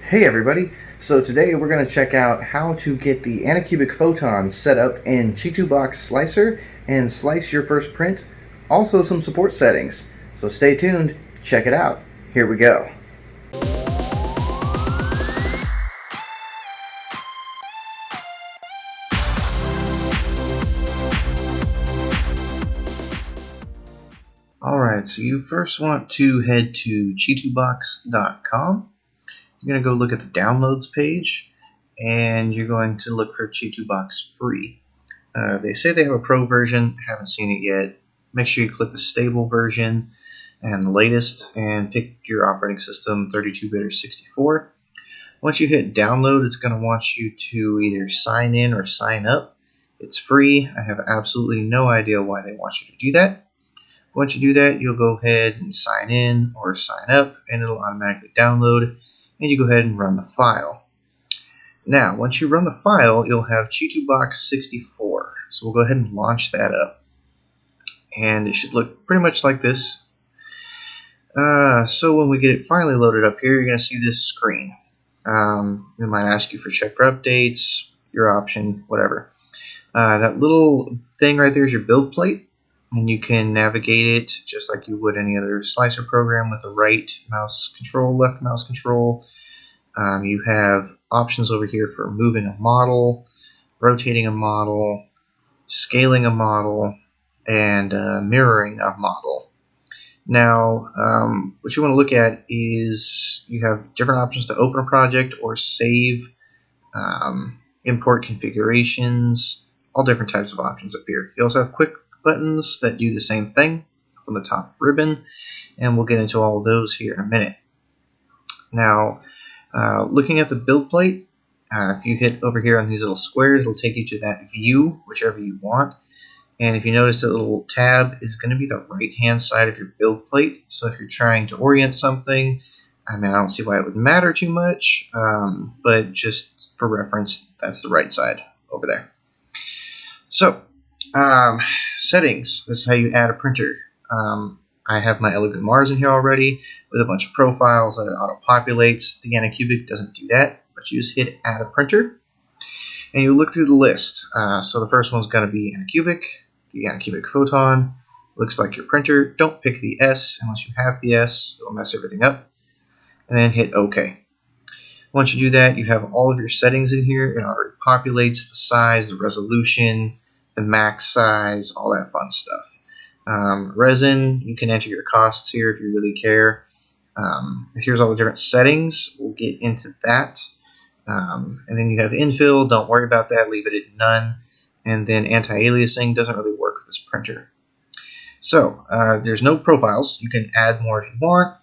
Hey everybody! So today we're going to check out how to get the Anycubic Photon set up in Chitubox Slicer and slice your first print. Also some support settings. So stay tuned, check it out. Here we go. Alright, so you first want to head to chitubox.com. You're going to go look at the downloads page and you're going to look for Chitubox free. They say they have a pro version, haven't seen it yet. Make sure you click the stable version and the latest and pick your operating system, 32-bit or 64. Once you hit download, it's going to want you to either sign in or sign up. It's free. I have absolutely no idea why they want you to do that. Once you do that, you'll go ahead and sign in or sign up and it'll automatically download and you go ahead and run the file. Now, once you run the file, you'll have Chitubox 64. So we'll go ahead and launch that up. And it should look pretty much like this. So when we get it finally loaded up here, you're going to see this screen. We might ask you for check for updates, your option, whatever. That little thing right there is your build plate. And you can navigate it just like you would any other slicer program with the right mouse control, left mouse control. You have options over here for moving a model, rotating a model, scaling a model, and mirroring a model. Now, what you want to look at is you have different options to open a project or save, import configurations, all different types of options up here. You also have quick buttons that do the same thing on the top ribbon, and we'll get into all of those here in a minute. Now, looking at the build plate, if you hit over here on these little squares, it'll take you to that view, whichever you want. And if you notice, that little tab is going to be the right-hand side of your build plate. So if you're trying to orient something, I don't see why it would matter too much, but just for reference, that's the right side over there. So, settings. This is how you add a printer. I have my Elegant Mars in here already with a bunch of profiles that it auto-populates. The Anycubic doesn't do that, but you just hit add a printer and you look through the list. So the first one's going to be Anycubic, the Anycubic Photon. Looks like your printer. Don't pick the S unless you have the S. It'll mess everything up. And then hit OK. Once you do that, you have all of your settings in here. It already populates the size, the resolution, the max size, all that fun stuff. Resin, you can enter your costs here if you really care. Here's all the different settings. We'll get into that. And then you have infill. Don't worry about that. Leave it at none. And then anti-aliasing doesn't really work with this printer. So there's no profiles. You can add more if you want.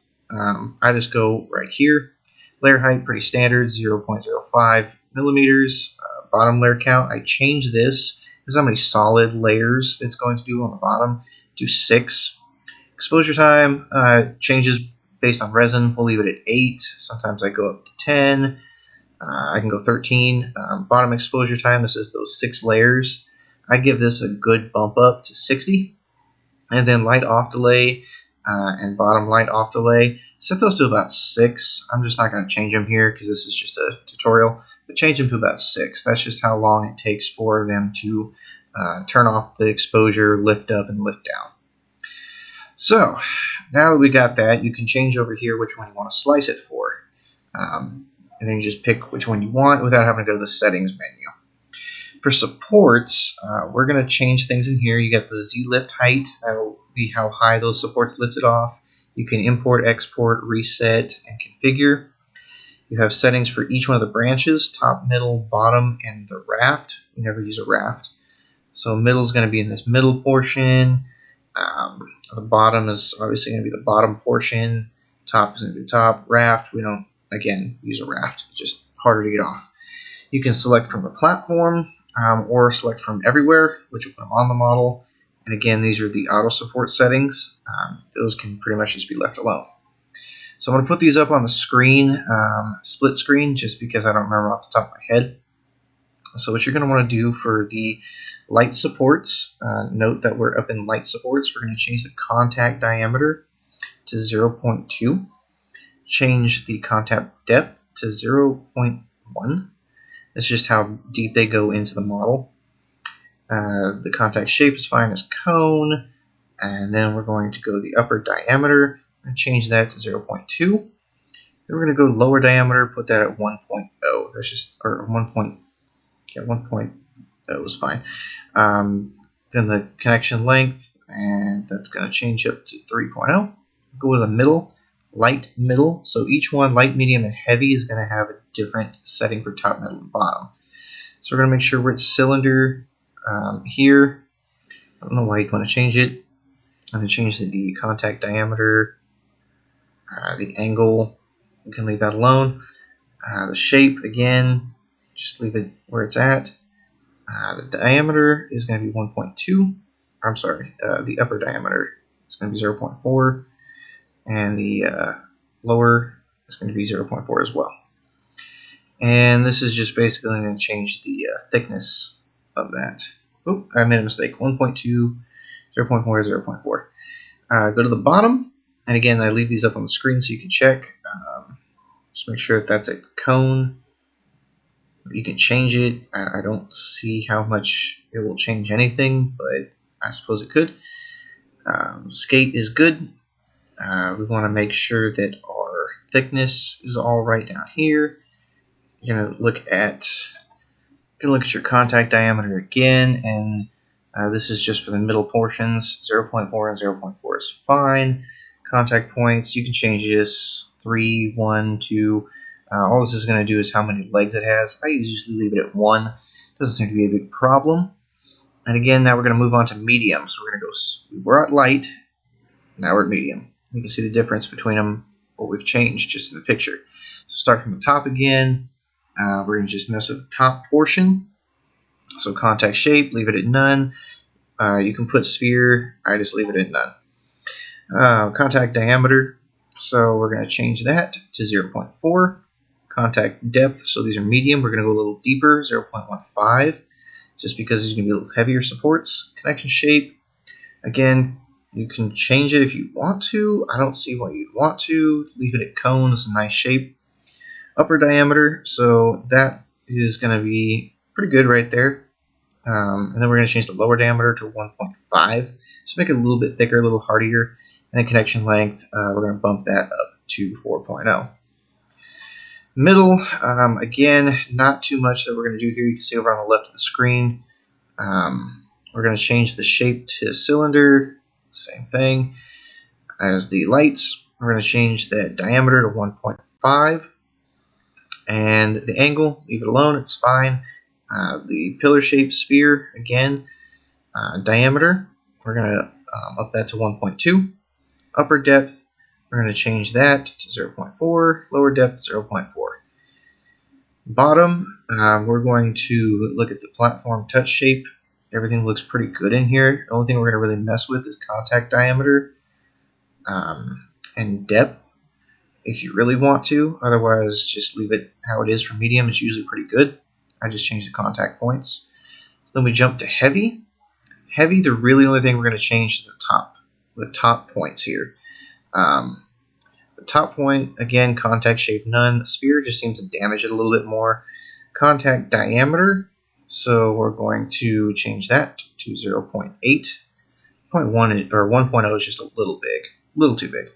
I just go right here. Layer height, pretty standard, 0.05 millimeters. Bottom layer count, I change this. This is how many solid layers it's going to do on the bottom. Do 6. Exposure time changes based on resin. We'll leave it at 8. Sometimes I go up to 10. I can go 13. Bottom exposure time, this is those 6 layers. I give this a good bump up to 60. And then light off delay and bottom light off delay, set those to about 6. I'm just not going to change them here because this is just a tutorial. But change them to about 6. That's just how long it takes for them to turn off the exposure, lift up, and lift down. So now that we got that, you can change over here which one you want to slice it for. And then you just pick which one you want without having to go to the settings menu. For supports, we're going to change things in here. You got the Z lift height. That will be how high those supports lifted off. You can import, export, reset, and configure. You have settings for each one of the branches, top, middle, bottom, and the raft. We never use a raft. So middle is going to be in this middle portion. The bottom is obviously going to be the bottom portion. Top is going to be the top. Raft, we don't, again, use a raft. It's just harder to get off. You can select from the platform or select from everywhere, which will put them on the model. And again, these are the auto support settings. Those can pretty much just be left alone. So I'm going to put these up on the screen, split screen, just because I don't remember off the top of my head. So what you're going to want to do for the light supports, note that we're up in light supports. We're going to change the contact diameter to 0.2. change the contact depth to 0.1. That's just how deep they go into the model. The contact shape is fine as cone, and then we're going to go to the upper diameter and change that to 0.2. Then we're going to go lower diameter, put that at 1.0. That's just, or 1.0 is fine. Then the connection length, and that's going to change up to 3.0. Go with a middle, light, middle. So each one, light, medium, and heavy, is going to have a different setting for top, middle, and bottom. So we're going to make sure we're at cylinder here. I don't know why you'd want to change it. And then change the contact diameter, the angle. You can leave that alone. The shape, again, just leave it where it's at. The diameter is going to be 1.2. I'm sorry, the upper diameter is going to be 0.4. And the lower is going to be 0.4 as well. And this is just basically going to change the thickness of that. Oh, I made a mistake. 1.2, 0.4, 0.4. Go to the bottom, and again, I leave these up on the screen so you can check. Just make sure that that's a cone. You can change it. I don't see how much it will change anything, but I suppose it could. Skate is good. We want to make sure that our thickness is all right down here. You're going to look at your contact diameter again, and this is just for the middle portions. 0.4 and 0.4 is fine. Contact points, you can change this 3, 1, 2. All this is going to do is how many legs it has. I usually leave it at 1. Doesn't seem to be a big problem. And again, now we're going to move on to medium. So we're at light, now we're at medium. You can see the difference between them, what we've changed just in the picture. So start from the top again. We're going to just mess with the top portion. So contact shape, leave it at none. You can put sphere, I just leave it at none. Contact diameter, so we're going to change that to 0.4. Contact depth, so these are medium. We're going to go a little deeper, 0.15, just because there's going to be a little heavier supports. Connection shape, again, you can change it if you want to. I don't see why you'd want to. Leave it at cone. It's a nice shape. Upper diameter, so that is going to be pretty good right there. And then we're going to change the lower diameter to 1.5. So make it a little bit thicker, a little hardier. And then connection length, we're going to bump that up to 4.0. Middle, again, not too much that we're going to do here. You can see over on the left of the screen. We're going to change the shape to cylinder. Same thing as the lights. We're going to change that diameter to 1.5. And the angle, leave it alone, it's fine. The pillar shape sphere, again, diameter, we're going to up that to 1.2. Upper depth, we're going to change that to 0.4. Lower depth, 0.4. Bottom, we're going to look at the platform touch shape. Everything looks pretty good in here. The only thing we're going to really mess with is contact diameter and depth, if you really want to. Otherwise, just leave it how it is for medium. It's usually pretty good. I just changed the contact points. So then we jump to heavy. Heavy, the really only thing we're going to change is the top points here. The top point, again, contact shape none. The sphere just seems to damage it a little bit more. Contact diameter, so we're going to change that to 0.8. 0.1 or 1.0 is just a little big, a little too big.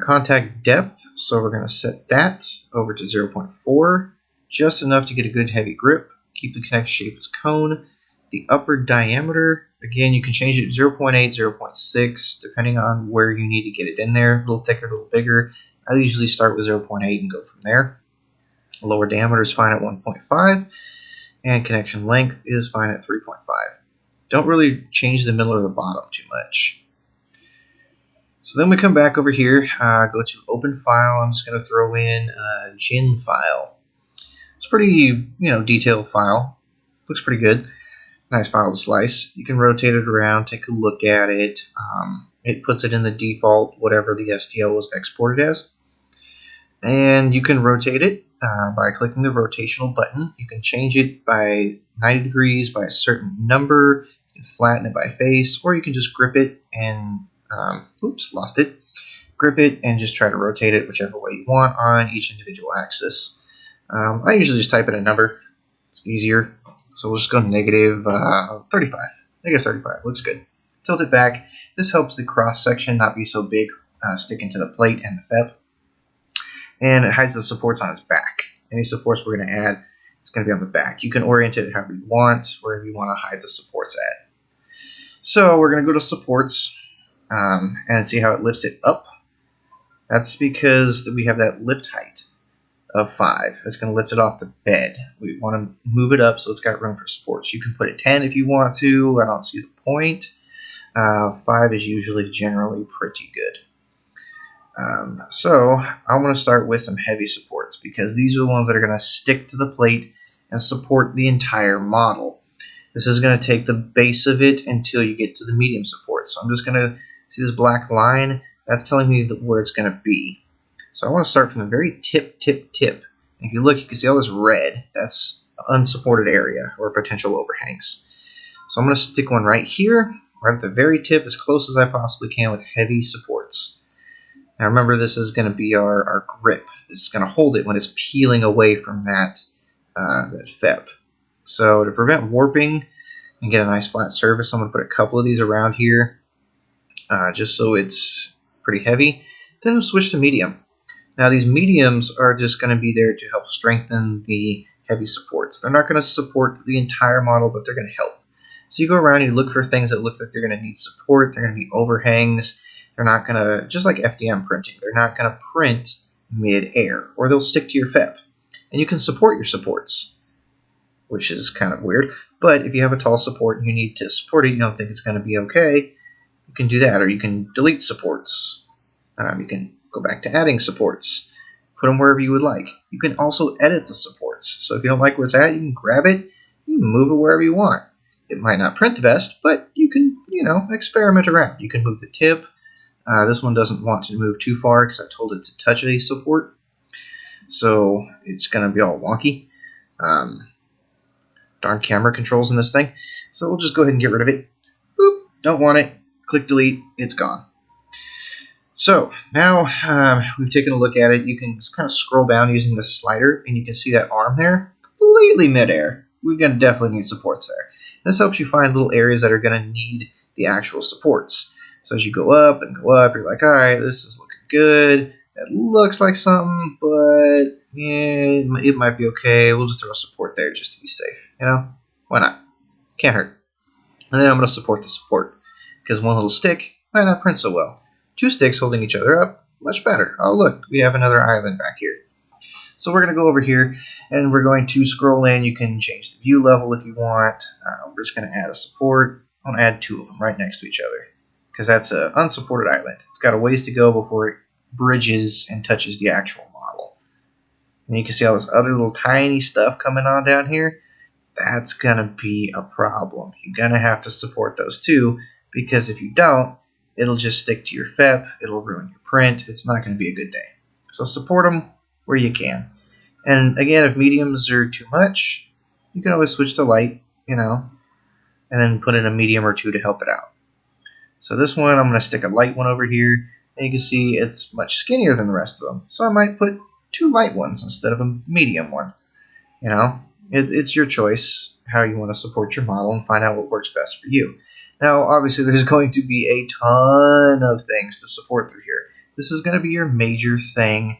Contact depth, so we're going to set that over to 0.4, just enough to get a good heavy grip. Keep the connection shape as cone. The upper diameter, again, you can change it to 0.8, 0.6, depending on where you need to get it in there. A little thicker, a little bigger. I usually start with 0.8 and go from there. The lower diameter is fine at 1.5, and connection length is fine at 3.5. Don't really change the middle or the bottom too much. So then we come back over here, go to open file. I'm just going to throw in a gin file. It's a pretty, detailed file. Looks pretty good. Nice file to slice. You can rotate it around, take a look at it. It puts it in the default, whatever the STL was exported as. And you can rotate it by clicking the rotational button. You can change it by 90 degrees by a certain number. You can flatten it by face, or you can just grip it and oops, lost it. grip it and just try to rotate it whichever way you want on each individual axis. I usually just type in a number. It's easier. So we'll just go negative 35. Negative 35. Looks good. Tilt it back. This helps the cross section not be so big sticking to the plate and the FEP. And it hides the supports on its back. Any supports we're going to add, it's going to be on the back. You can orient it however you want, wherever you want to hide the supports at. So we're going to go to supports and see how it lifts it up. That's because we have that lift height of 5. It's going to lift it off the bed. We want to move it up so it's got room for supports. You can put it 10 if you want to. I don't see the point. 5 is usually generally pretty good. So I'm going to start with some heavy supports because these are the ones that are going to stick to the plate and support the entire model. This is going to take the base of it until you get to the medium support. So I'm just going to see this black line. That's telling me where it's going to be. So I want to start from the very tip. And if you look, you can see all this red. That's unsupported area or potential overhangs. So I'm going to stick one right here, right at the very tip, as close as I possibly can with heavy supports. Now remember, this is going to be our grip. This is going to hold it when it's peeling away from that FEP. So to prevent warping and get a nice flat surface, I'm going to put a couple of these around here just so it's pretty heavy. Then we'll switch to medium. Now these mediums are just going to be there to help strengthen the heavy supports. They're not going to support the entire model, but they're going to help. So you go around and you look for things that look like they're going to need support. They're going to be overhangs. They're not going to, just like FDM printing, they're not going to print mid-air, or they'll stick to your FEP. And you can support your supports, which is kind of weird. But if you have a tall support and you need to support it, you don't think it's going to be okay, you can do that. Or you can delete supports. You can go back to adding supports. Put them wherever you would like. You can also edit the supports. So if you don't like where it's at, you can grab it, you can move it wherever you want. It might not print the best, but you can, experiment around. You can move the tip. This one doesn't want to move too far because I told it to touch a support. So it's going to be all wonky. Darn camera controls in this thing. So we'll just go ahead and get rid of it. Boop, don't want it. Click delete, it's gone. So now we've taken a look at it. You can kind of scroll down using the slider, and you can see that arm there, completely midair. We're going to definitely need supports there. This helps you find little areas that are going to need the actual supports. So as you go up and go up, you're like, all right, this is looking good. That looks like something, but yeah, it might be okay. We'll just throw a support there just to be safe. Why not? Can't hurt. And then I'm going to support the support because one little stick might not print so well. 2 sticks holding each other up, much better. Oh, look, we have another island back here. So we're going to go over here, and we're going to scroll in. You can change the view level if you want. We're just going to add a support. I'm going to add 2 of them right next to each other because that's an unsupported island. It's got a ways to go before it bridges and touches the actual model. And you can see all this other little tiny stuff coming on down here. That's going to be a problem. You're going to have to support those too, because if you don't, it'll just stick to your FEP. It'll ruin your print. It's not going to be a good day. So support them where you can. And again, if mediums are too much, you can always switch to light, and then put in a medium or 2 to help it out. So this one, I'm going to stick a light one over here. And you can see it's much skinnier than the rest of them. So I might put 2 light ones instead of a medium one. It's your choice how you want to support your model and find out what works best for you. Now, obviously, there's going to be a ton of things to support through here. This is going to be your major thing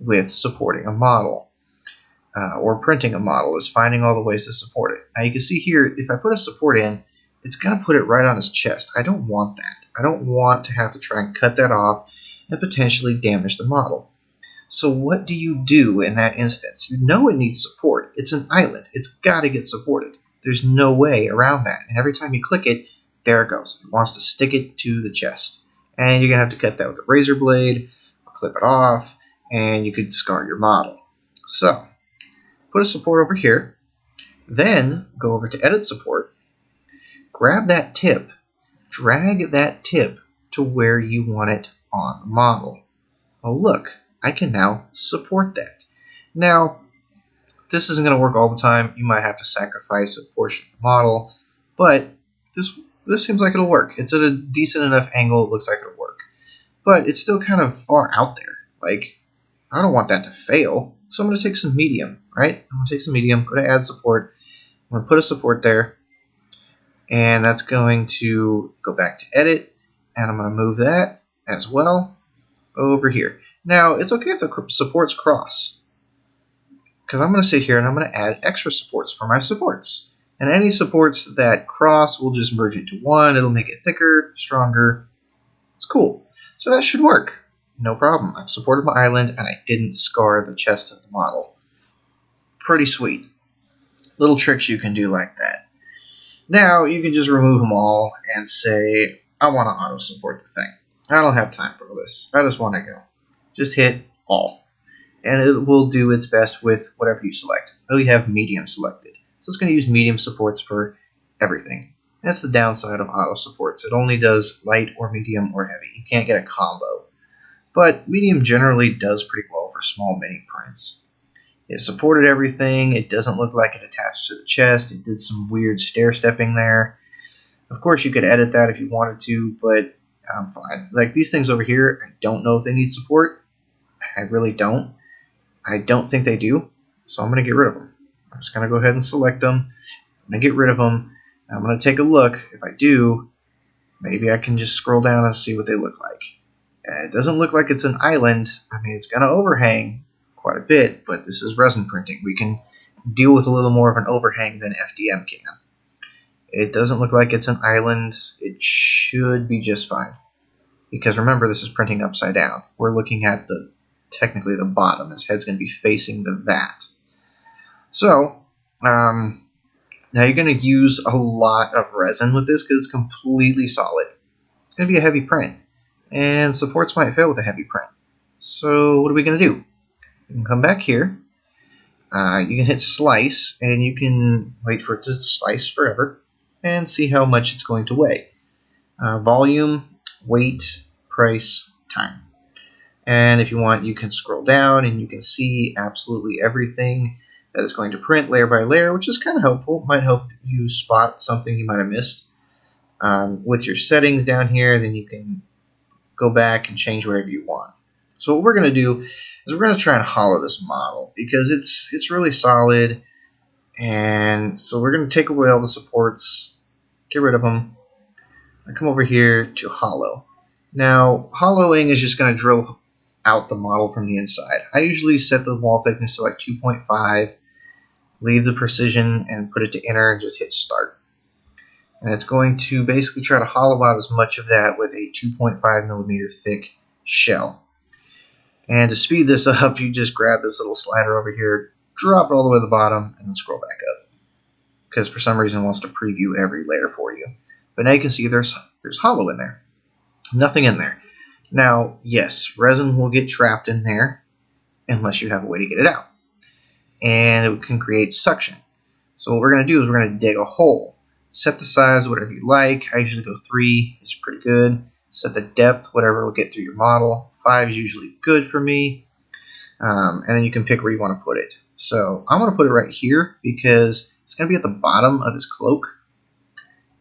with supporting a model or printing a model, is finding all the ways to support it. Now, you can see here, if I put a support in, it's going to put it right on his chest. I don't want that. I don't want to have to try and cut that off and potentially damage the model. So what do you do in that instance? You know it needs support. It's an island. It's got to get supported. There's no way around that. And every time you click it, there it goes. It wants to stick it to the chest. And you're going to have to cut that with a razor blade, or clip it off, and you could scar your model. So put a support over here. Then go over to Edit Support. Grab that tip. Drag that tip to where you want it on the model. Oh, look. I can now support that. Now, this isn't going to work all the time. You might have to sacrifice a portion of the model, but this seems like it'll work. It's at a decent enough angle. It looks like it'll work. but it's still kind of far out there. Like, I don't want that to fail, so I'm going to take some medium, right? I'm going to take some medium, go to add support. I'm going to put a support there, and that's going to go back to edit, and I'm going to move that as well over here. Now, it's okay if the supports cross, because I'm going to sit here and I'm going to add extra supports for my supports. And any supports that cross will just merge into one. It'll make it thicker, stronger. It's cool. So that should work. No problem. I've supported my island and I didn't scar the chest of the model. Pretty sweet. Little tricks you can do like that. Now you can just remove them all and say, I want to auto support the thing. I don't have time for all this. I just want to go. Just hit all. And it will do its best with whatever you select. Oh, you have medium selected. So it's going to use medium supports for everything. That's the downside of auto supports. It only does light or medium or heavy. You can't get a combo. But medium generally does pretty well for small mini prints. It supported everything. It doesn't look like it attached to the chest. It did some weird stair-stepping there. Of course, you could edit that if you wanted to, but I'm fine. Like these things over here, I don't know if they need support. I really don't. I don't think they do, so I'm going to get rid of them. I'm just going to go ahead and select them. I'm going to get rid of them. I'm going to take a look. If I do, maybe I can just scroll down and see what they look like. It doesn't look like it's an island. I mean, it's going to overhang quite a bit, but this is resin printing. We can deal with a little more of an overhang than FDM can. It doesn't look like it's an island. It should be just fine. Because remember, this is printing upside down. We're looking at technically the bottom. His head's going to be facing the vat. So, now you're going to use a lot of resin with this because it's completely solid. It's going to be a heavy print. And supports might fail with a heavy print. So what are we going to do? You can come back here. You can hit slice, and you can wait for it to slice forever and see how much it's going to weigh. Volume, weight, price, time. And if you want, you can scroll down and you can see absolutely everything that is going to print layer by layer, which is kind of helpful. Might help you spot something you might have missed. With your settings down here, then you can go back and change wherever you want. So what we're going to do is we're going to try and hollow this model because it's really solid. And so we're going to take away all the supports, get rid of them, and come over here to hollow. Now, hollowing is just going to drill out the model from the inside. I usually set the wall thickness to like 2.5, leave the precision and put it to enter and just hit start. And it's going to basically try to hollow out as much of that with a 2.5 millimeter thick shell. And to speed this up, you just grab this little slider over here, drop it all the way to the bottom, and then scroll back up. Because for some reason it wants to preview every layer for you. But now you can see there's hollow in there. Nothing in there. Now, yes, resin will get trapped in there unless you have a way to get it out. And it can create suction. So what we're going to do is we're going to dig a hole. Set the size whatever you like. I usually go 3. It's pretty good. Set the depth, whatever will get through your model. 5 is usually good for me. And then you can pick where you want to put it. So I'm going to put it right here because it's going to be at the bottom of his cloak.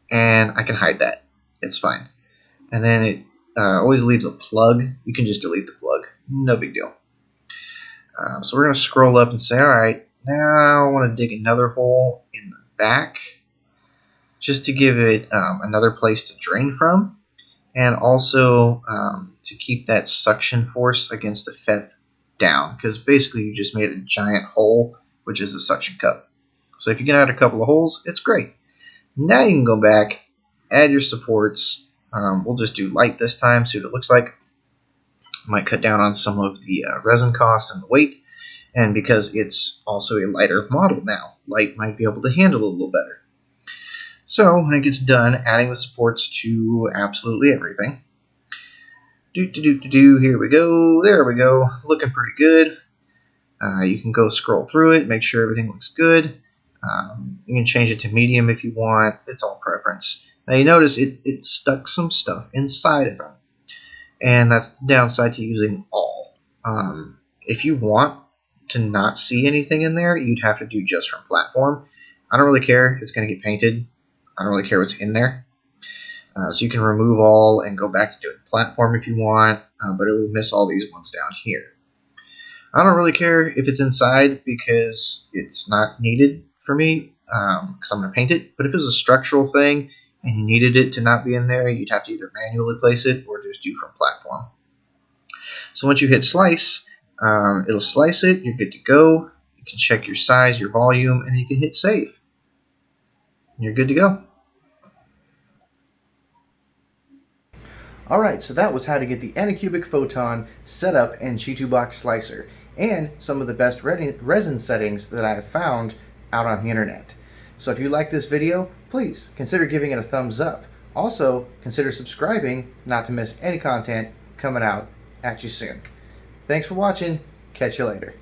And I can hide that. It's fine. And then it always leaves a plug. You can just delete the plug. No big deal. So we're going to scroll up and say, all right, now I want to dig another hole in the back just to give it another place to drain from, and also to keep that suction force against the FEP down, because basically you just made a giant hole, which is a suction cup. So if you can add a couple of holes, it's great. Now you can go back, add your supports. We'll just do light this time, see what it looks like. Might cut down on some of the resin cost and the weight, and because it's also a lighter model now, light might be able to handle it a little better. So when it gets done adding the supports to absolutely everything, here we go, there we go, looking pretty good. You can go scroll through it, make sure everything looks good. You can change it to medium if you want. It's all preference. Now you notice it stuck some stuff inside of them, and that's the downside to using all. If you want to not see anything in there, you'd have to do just from platform. I don't really care. It's going to get painted. I don't really care what's in there. So you can remove all and go back to doing platform if you want, but it will miss all these ones down here. I don't really care if it's inside because it's not needed for me because I'm going to paint it. But if it was a structural thing and you needed it to not be in there, you'd have to either manually place it or just do from platform. So once you hit slice, it'll slice it. You're good to go. You can check your size, your volume, and then you can hit save. You're good to go. Alright, so that was how to get the Anycubic Photon set up in Chitubox Slicer, and some of the best resin settings that I have found out on the internet. So if you like this video, please consider giving it a thumbs up. Also, consider subscribing not to miss any content coming out at you soon. Thanks for watching. Catch you later.